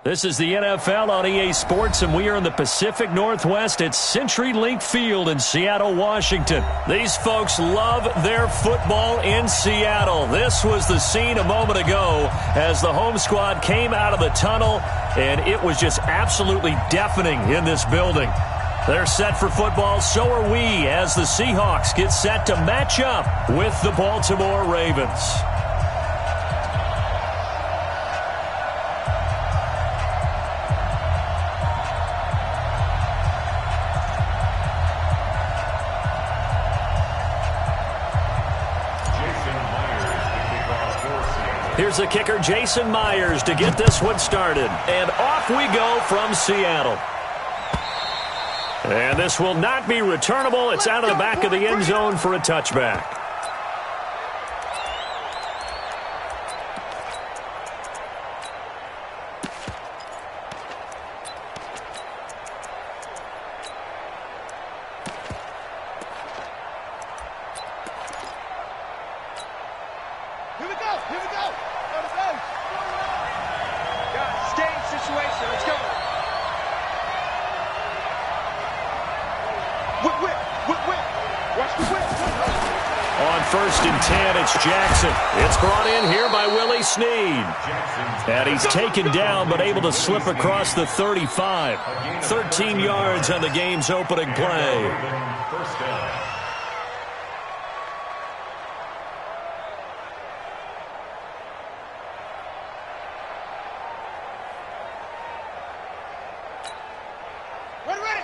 This is the NFL on EA Sports, and we are in the Pacific Northwest at CenturyLink Field in Seattle, Washington. These folks love their football in Seattle. This was the scene a moment ago as the home squad came out of the tunnel, and it was just absolutely deafening in this building. They're set for football, so are we, as the Seahawks get set to match up with the Baltimore Ravens. Here's the kicker, Jason Myers, to get this one started. And off we go from Seattle. And this will not be returnable. It's out of the back of the end zone for a touchback. On 1st and 10, it's Jackson. It's brought in here by Willie Snead. And he's taken down but able to slip across the 35. 13 yards on the game's opening play.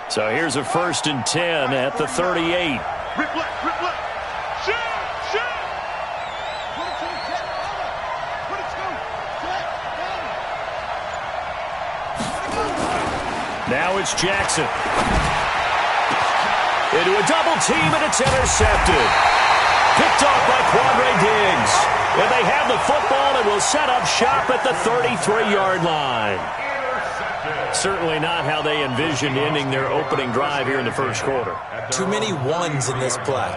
So here's a 1st and 10 at the 38. Rip left, rip left. Now it's Jackson. Into a double team, and it's intercepted. Picked off by Quandre Diggs. And they have the football and will set up shop at the 33-yard line. Certainly not how they envisioned ending their opening drive here in the first quarter. Too many ones in this play.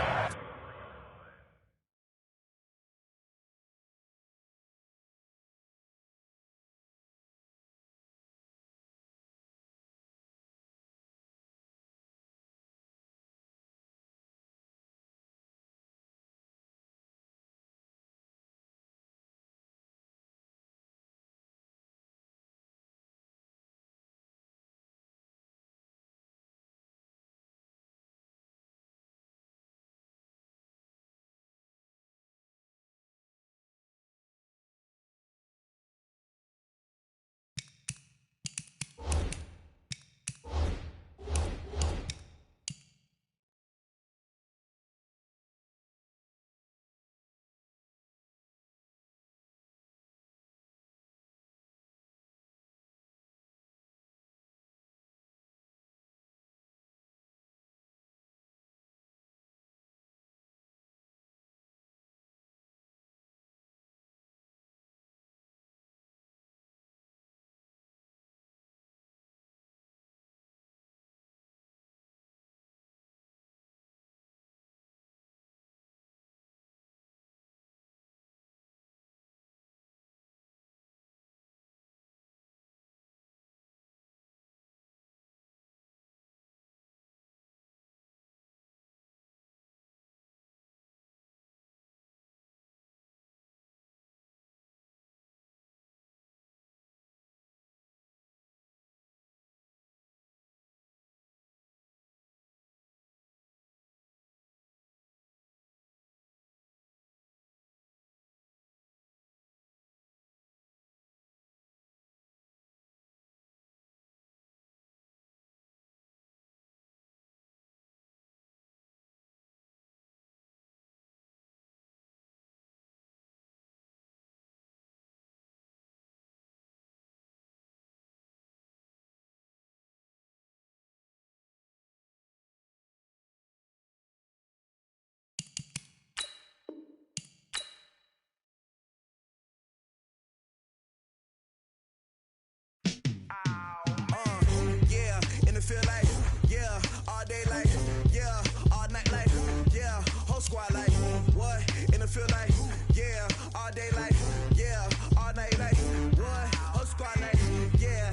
Feel like, yeah, all day like, yeah, all night like, yeah, whole squad like, what? In the field like, yeah, all day like, yeah, all night like, what? Whole squad like, yeah,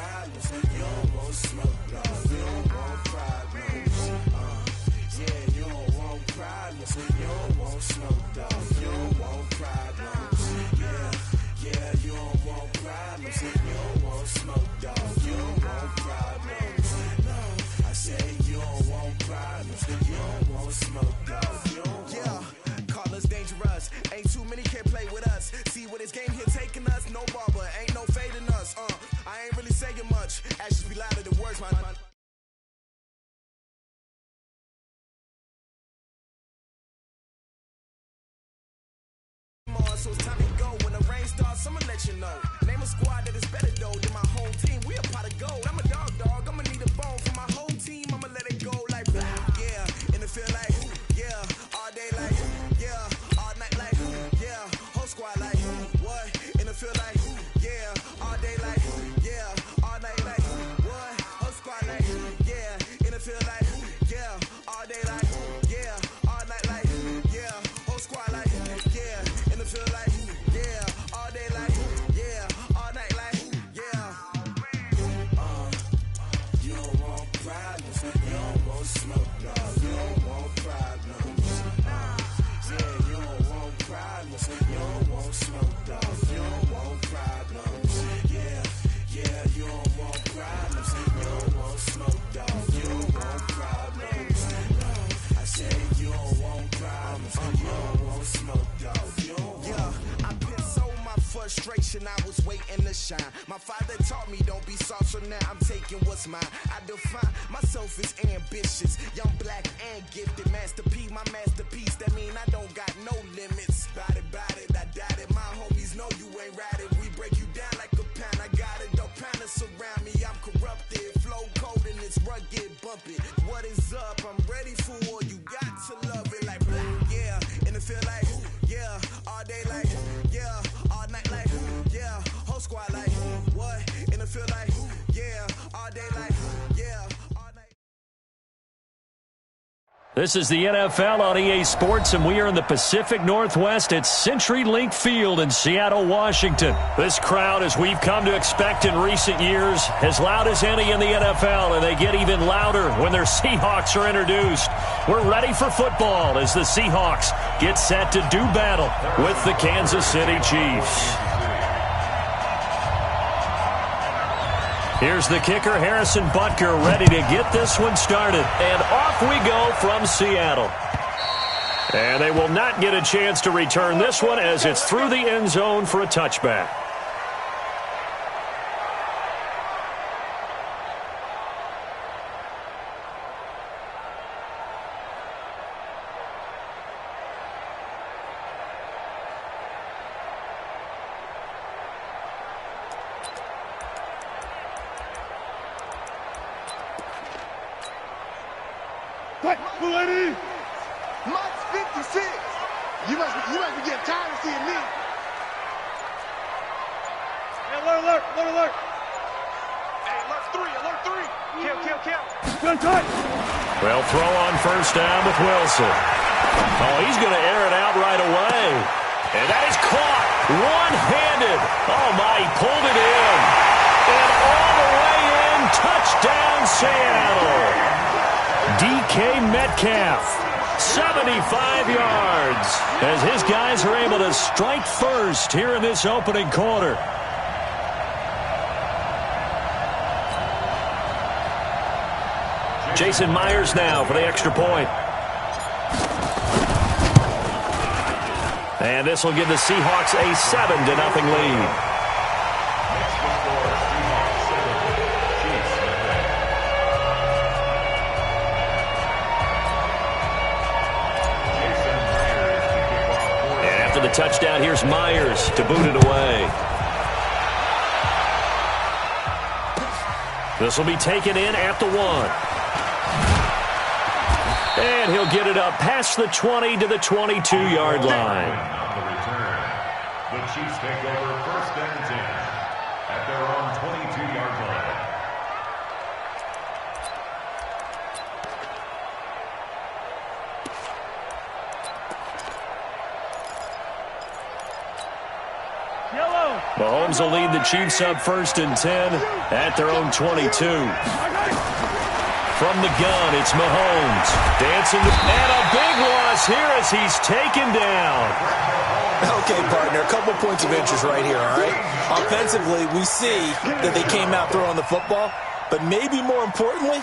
problems. You don't want smoke, dog. You don't want problems. Yeah, you don't want problems. You don't want smoke, dog. You don't want problems. Yeah, you don't want problems. You don't want smoke, dog. You don't want problems. No, I say you don't want problems. You don't want smoke, dog. You don't want. Call us dangerous. Ain't too many can play with us. See what this game here taking us. No barber, ain't no fading us. I ain't really saying much. Actions be louder than words, man. So it's time to go. When the rain starts, I'ma let you know. Name a squad that is better though than my whole team. We a pot of gold. I'm a dog. I'ma need a bone for my whole team. I'ma let it go like blah. Yeah, in the field like yeah, all day like yeah, all night like yeah, whole squad like what? In the field like yeah, all day like yeah, all night like what? Whole squad like yeah, in the field like yeah, all day like yeah, all night like yeah, whole squad like yeah. Feel like, yeah, all day like, yeah, all night like, yeah. You don't want problems, you don't want smoke, dog. You don't want problems. Yeah, you don't want problems, you don't want smoke, dog. You don't want problems. Yeah, you don't want problems, you don't want smoke, dog. You don't want problems. No, I say you don't want problems, you don't want smoke, dog. Frustration, I was waiting to shine. My father taught me don't be soft, so now I'm taking what's mine. I define myself as ambitious, young, black, and gifted. Masterpiece, my masterpiece. That mean I don't got no limits. Bout it, I doubt it. My homies know you ain't ratted. We break you down like a pound. I got it, don't pound to surround me. I'm corrupted, flow cold and it's rugged, bump it. What is up? I'm ready for war. You got to love it like black. Yeah, and it feel like yeah, all day like yeah. All night like, yeah, whole squad like, what? In the field like, yeah, all day like, yeah, all night. This is the NFL on EA Sports, and we are in the Pacific Northwest at CenturyLink Field in Seattle, Washington. This crowd, as we've come to expect in recent years, as loud as any in the NFL, and they get even louder when their Seahawks are introduced. We're ready for football as the Seahawks get set to do battle with the Kansas City Chiefs. Here's the kicker, Harrison Butker, ready to get this one started. And off we go from Seattle. And they will not get a chance to return this one as it's through the end zone for a touchback. Mike's 56. You must be getting tired of seeing me. Hey, alert. Hey, alert 3. Kill. Well, throw on first down with Wilson. Oh, he's going to air it out right away. And that is caught one-handed. Oh, my, he pulled it in. And all the way in, touchdown Seattle. DK Metcalf, 75 yards, as his guys are able to strike first here in this opening quarter. Jason Myers now for the extra point. And this will give the Seahawks a 7-0 lead. The touchdown, here's Myers to boot it away. This will be taken in at the 1. And he'll get it up past the 20 to the 22-yard line. On the return, the Chiefs take over first and 10 at their own 22-yard line. Mahomes will lead the Chiefs up 1st and 10 at their own 22. From the gun, it's Mahomes. Dancing, and a big loss here as he's taken down. Okay, partner, a couple points of interest right here, all right? Offensively, we see that they came out throwing the football, but maybe more importantly,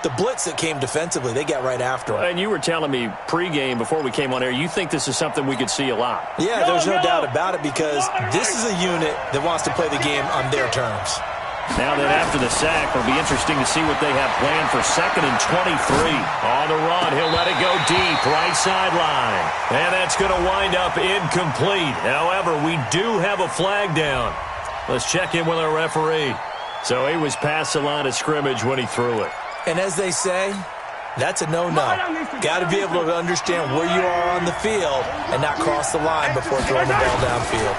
the blitz that came defensively, they got right after him. And you were telling me pregame before we came on air, you think this is something we could see a lot. Yeah, there's no doubt about it because this is a unit that wants to play the game on their terms. Now then, after the sack, it'll be interesting to see what they have planned for 2nd and 23. On the run, he'll let it go deep, right sideline. And that's going to wind up incomplete. However, we do have a flag down. Let's check in with our referee. So he was past the line of scrimmage when he threw it. And as they say, that's a no-no. Got to be able to understand where you are on the field and not cross the line before throwing the ball downfield.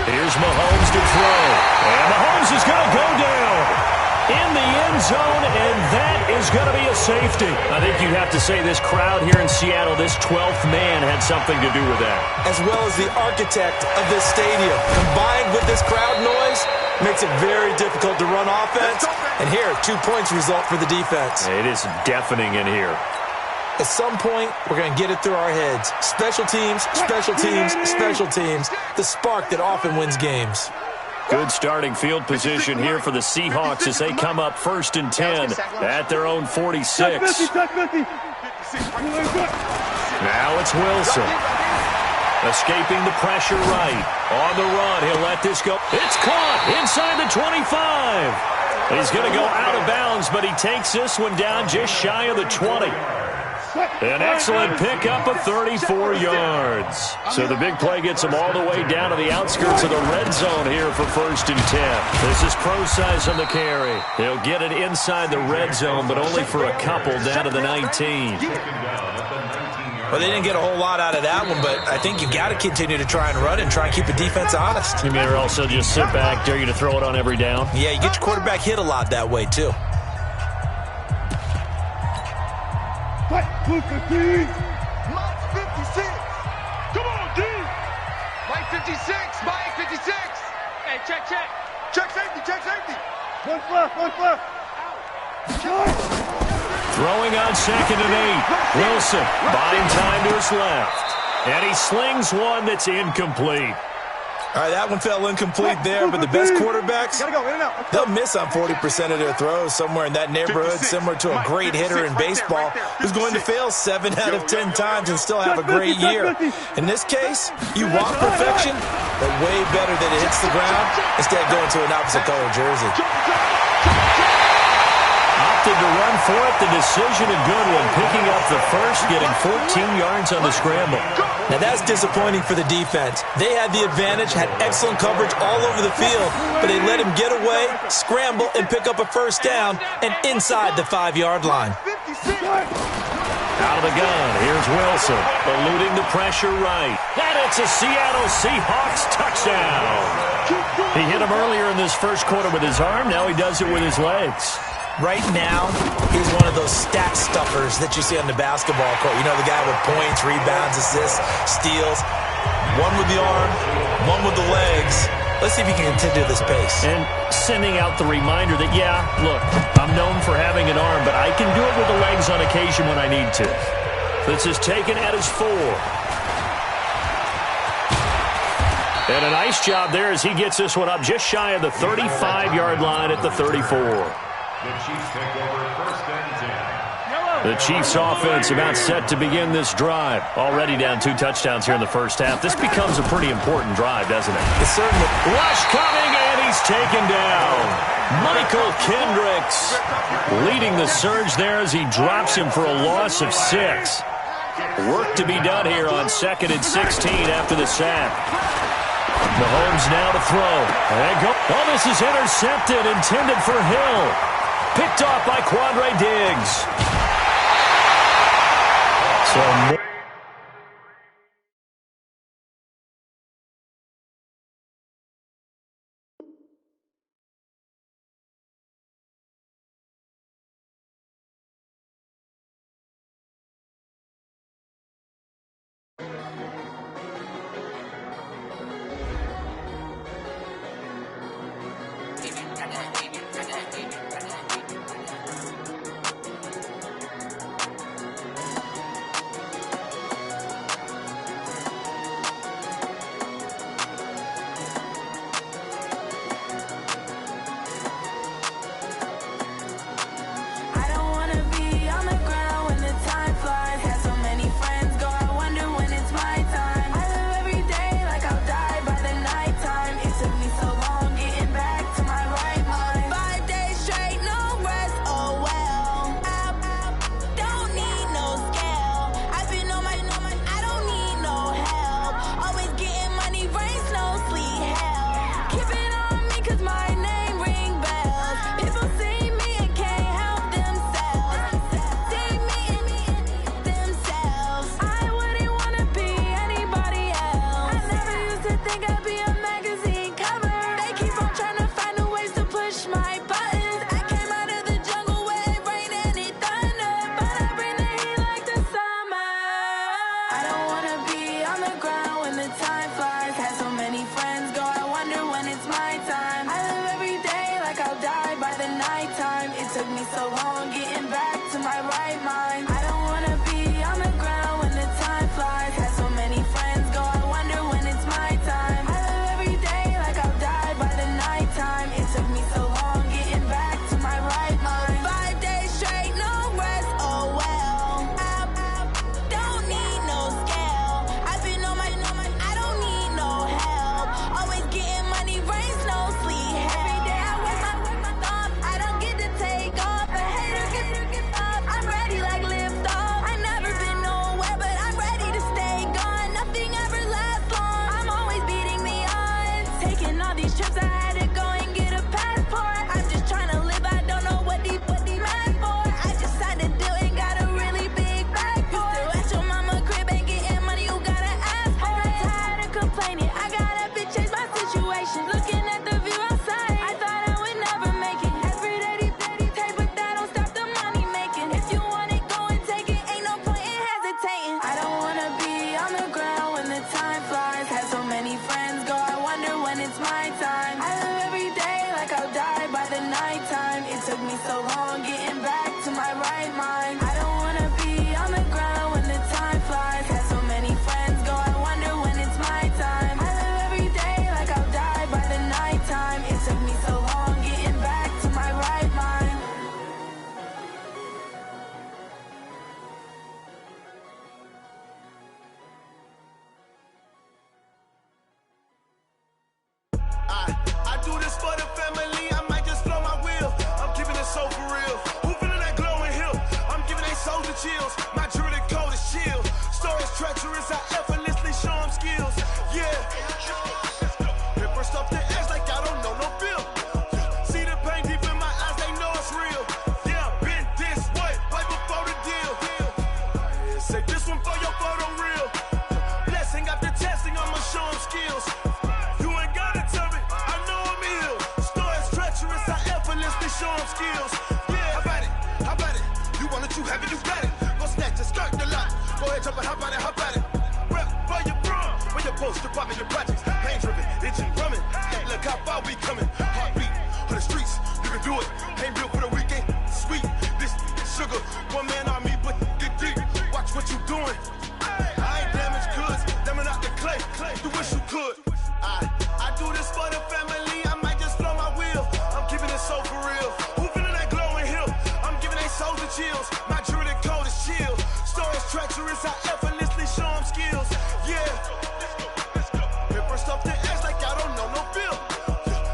Here's Mahomes to throw. And Mahomes is going to go down in the end zone, and that is going to be a safety. I think you'd have to say this crowd here in Seattle, this 12th man had something to do with that. As well as the architect of this stadium. Combined with this crowd noise, makes it very difficult to run offense. And here, 2 points result for the defense. It is deafening in here. At some point, we're going to get it through our heads. Special teams, special teams, special teams. The spark that often wins games. Good starting field position here for the Seahawks as they come up 1st and 10 at their own 46. Now it's Wilson. Escaping the pressure right. On the run, he'll let this go. It's caught inside the 25. He's going to go out of bounds, but he takes this one down just shy of the 20. An excellent pickup of 34 yards. So the big play gets him all the way down to the outskirts of the red zone here for 1st and 10. This is pro size on the carry. He'll get it inside the red zone, but only for a couple down to the 19. Well, they didn't get a whole lot out of that one, but I think you've got to continue to try and run and try and keep the defense honest. You mean or also just sit back, dare you to throw it on every down? Yeah, you get your quarterback hit a lot that way, too. Mike 56. Come on, D. Mike 56. Mike 56. Hey, check. Check safety. One fluff. Throwing on 2nd and 8. Wilson buying time to his left. And he slings one that's incomplete. All right, that one fell incomplete there, but the best quarterbacks, they'll miss on 40% of their throws, somewhere in that neighborhood, similar to a great hitter in baseball who's going to fail 7 out of 10 times and still have a great year. In this case, you want perfection, but way better that it hits the ground instead of going to an opposite color jersey. Opted to run for it. The decision a good one. Picking up the first, getting 14 yards on the scramble. Now that's disappointing for the defense. They had the advantage, had excellent coverage all over the field, but they let him get away, scramble, and pick up a first down and inside the 5-yard line. Out of the gun, here's Wilson, eluding the pressure right. And it's a Seattle Seahawks touchdown. He hit him earlier in this first quarter with his arm. Now he does it with his legs. Right now, he's one of those stat stuffers that you see on the basketball court. You know, the guy with points, rebounds, assists, steals. One with the arm, one with the legs. Let's see if he can continue this pace. And sending out the reminder that, yeah, look, I'm known for having an arm, but I can do it with the legs on occasion when I need to. This is taken at his 4. And a nice job there as he gets this one up just shy of the 35-yard line at the 34. The Chiefs take over 1st and 10. The Chiefs offense about set to begin this drive. Already down 2 touchdowns here in the first half. This becomes a pretty important drive, doesn't it? It's certainly. Rush coming, and he's taken down. Michael Kendricks leading the surge there as he drops him for a loss of 6. Work to be done here on 2nd and 16 after the sack. Mahomes now to throw. And go. Oh, this is intercepted, intended for Hill. Picked off by Quandre Diggs. So took me so long getting back to my right mind. I don't wanna be on the ground when the time flies. Had so many friends go, I wonder when it's my time. I live every day like I'll die by the nighttime. It took me so long getting back to my right mind. 5 days straight, no rest, oh well. I don't need no scale. I've been on my, I don't need no help. Always getting money, rain, snow, sleet, every day I work my thumb. I don't get to take off. A hater get up. I'm ready like lift off. I never been nowhere, but I'm ready to stay gone. Nothing ever lasts long. I'm always beating the odds. Taking all these trips, I had to go and get a passport. I'm just trying to live. I don't know what these mad for. I just signed a deal and got a really big bag for it. Still at your mama crib ain't getting money, you gotta ask for it. I'm tired of complaining. I gotta change my situation. Looking at the view outside, I thought I would never make it. Every day take, but that don't stop the money making. If you want it, go and take it. Ain't no point in hesitating. I don't wanna be on the ground when the time flies. Had so many friends go, I wonder when it's my time. I live every day like I'll die by the nighttime. It took me so long getting back to my right mind. I don't wanna be on the ground when the time flies. Had so many friends go, I wonder when it's my time. I live every day like I'll die by the nighttime. It took me so long getting back to my right mind. I do this for the family, I might just blow my wheel. I'm keeping it so for real. Who feeling that glowing hill? I'm giving they soldier chills. My jewelry code is chill. Stories treacherous, I effortlessly show them skills. Yeah. Paper stuff the edge like I don't know no feel. See the pain deep in my eyes, they know it's real. Yeah, been this way before the deal. Say this one for your photo reel. Blessing after testing, I'ma show them skills. You ain't gotta tell me, I know I'm ill. Stories treacherous, I effortlessly show them skills. Yeah, how about it? How about it? You want it, you have it, you got it. Go snatch it, skirt the lot. Go ahead, jump it, how about it? How about it? Rep where you from? Where your post, department, your projects. Pain driven, itching, drumming. Hey, look how far we coming. Heartbeat on the streets, you can do it. Ain't built for the weekend. Sweet, this sugar. One man army, but get deep. Watch what you doing. I ain't damaged goods, damn out the clay. You wish you could. I do this for the family, I might just blow my wheel. I'm keeping it so for real. Who feeling that glowing hill? I'm giving they soldier chills. My jewelry code is chill. Stories treacherous, I effortlessly show them skills. Yeah. Paper stuff the edge like I don't know no feel.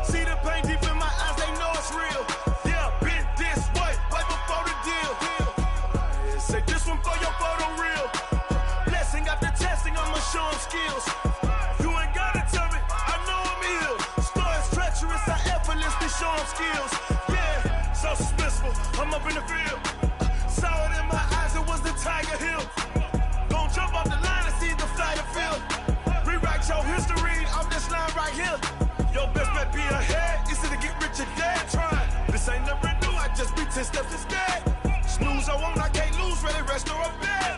See the pain deep in my eyes, they know it's real. Yeah, been this way before the deal. Say this one for your photo reel. Blessing after testing, I'ma show them skills. You ain't gotta tell me, I know I'm ill. Stories treacherous, I effortlessly show them skills. Yeah, so suspenseful, I'm up in the field. Saw it in my eyes, it was the Tiger Hill. Gon' jump off the line and see the flight of field. Rewrite your history off this line right here. Your best bet be ahead, easy to get rich or dead trying. This ain't never new, I just be 10 steps instead. Snooze I won't, I can't lose, ready, rest or a bed.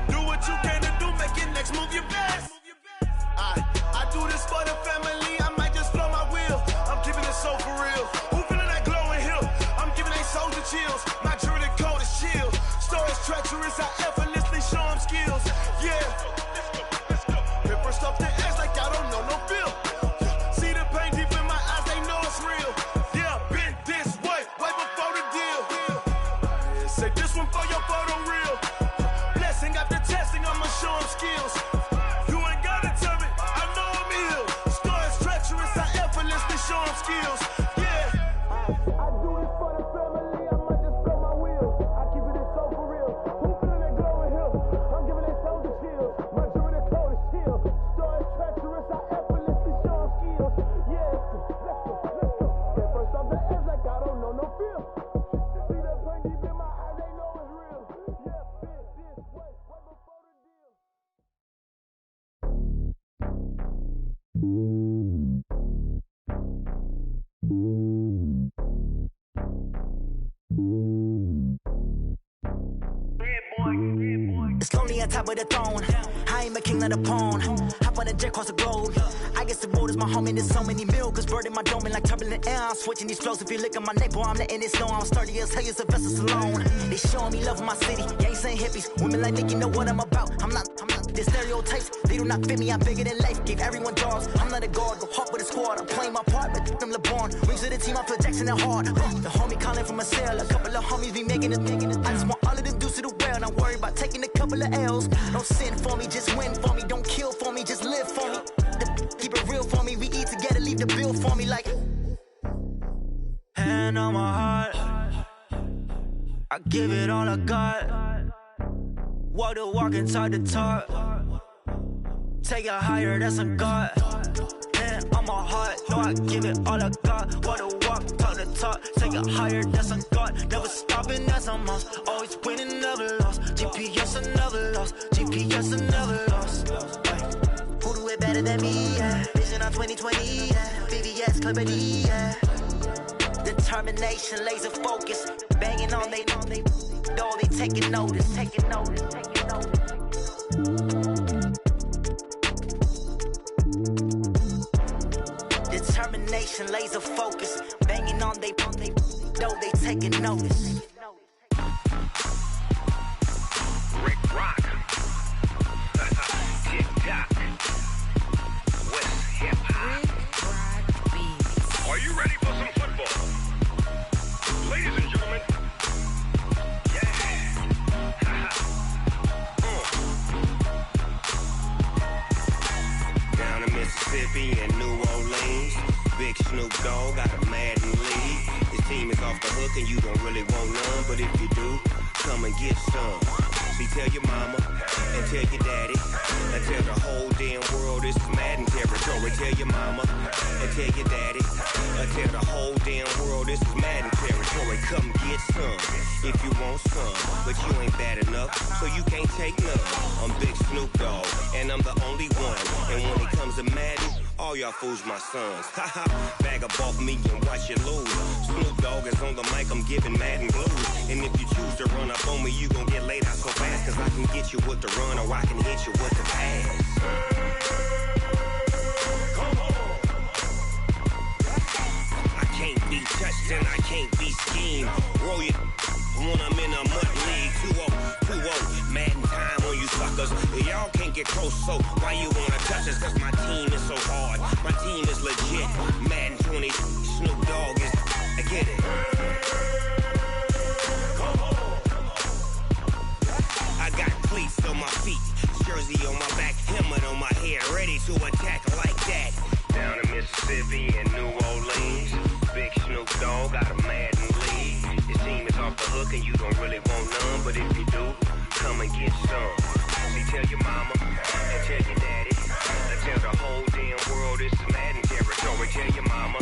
Do what you can to do, make it next move your best. I do this for the family, I might just blow my wheel. I'm keeping it so for real. Who feeling that glowing hill? I'm giving they soldier chills. My jewelry code is chill. Stories treacherous, I effortlessly show them skills. Yeah. Paper stuff the edge like I don't know no feel. See the pain deep in my eyes, they know it's real. Yeah, been this way before the deal. Say this one for your photo reel. Blessing after testing, I'ma show them skills. You ain't gotta tell me, I know I'm ill. Stories treacherous, I effortlessly show them skills. Yeah. I do this for the family, I might just blow my wheel. I keep it so for real. Who feeling that glowing hill? I'm giving they soldier chills. My jewelry code is chill. Stories treacherous, I effortlessly show them skills. Yeah, let's go, let's go. Get first off the edge like I don't know no feel. It's lonely on top of the throne. I ain't a king, not a pawn. Hop on a jet across the globe. I guess the world is my home and there's so many milk. Bird in my dome and like turbulent air. I'm switching these flows. If you look at my neck, boy, I'm letting it snow. I'm sturdy as hell, as a vessel alone. They showing me love in my city. Gangs ain't hippies. Women like Nick, you know what I'm about. I'm not. The stereotypes, they do not fit me. I'm bigger than life. Gave everyone dogs. I'm not a guard. Go hard with a squad. I'm playing my part, but them LeBron. Rings to the team, I feel Jackson and hard. The homie calling from a cell. A couple of homies be making it. I just want all of them dudes to the well. Not worry about taking a couple of L's. Don't sin for me, just win for me. Don't kill for me, just live for me. Keep it real for me. We eat together, leave the bill for me like. Hand on my heart, I give it all I got. Walk the walk and talk the talk. Take it higher, that's a God. Hand on my heart, no, I give it all I got. Walk the walk, talk the talk. Take it higher, that's a God. Never stopping, that's a must. Always winning, never lost. GPS, I never lost. GPS, I never lost. Who do it better than me? Yeah. Vision on 2020, yeah. VVS, Clarity, yeah. Determination, laser focus. Banging on they know they taking notice. Determination, laser focus. Banging on they know they taking notice. Rick Rock. TikTok. West Hip Hop. Are you ready for some football? Ladies and gentlemen. Down in Mississippi and New Orleans, Big Snoop Dogg got a Madden league. His team is off the hook and you don't really want none, but if you do, come and get some. See, tell your mama and tell your daddy and tell the whole damn world this is Madden territory. Tell your mama and tell your daddy and tell the whole damn world this is Madden territory. Come get some if you want some, but you ain't bad enough, so you can't take none. I'm Big Snoop Dogg, and I'm the only one. And when it comes to Madden, all y'all fools my sons. Haha, bag up off me and watch you lose. Snoop Dogg is on the mic, I'm giving Madden blues. And if you choose to run up on me, you gon' get laid out so fast. Cause I can get you with the run or I can hit you with the pass. Come on. I can't be touched and I can't be schemed. Roll it when I'm in a mud league. 2-0, Madden time on you suckers. Y'all can't get close, so why you wanna touch us? Cause my team is so hard. My team is legit. Madden 20, Snoop Dogg is. I get it. Come on. I got cleats on my feet, jersey on my back, helmet on my head, ready to attack like that. Down in Mississippi and New Orleans, Big Snoop Dogg got a Madden league. His team is off the hook and you don't really want none, but if you do, come and get some. See, tell your mama and tell your daddy and tell the whole damn world this is Madden territory. Tell your mama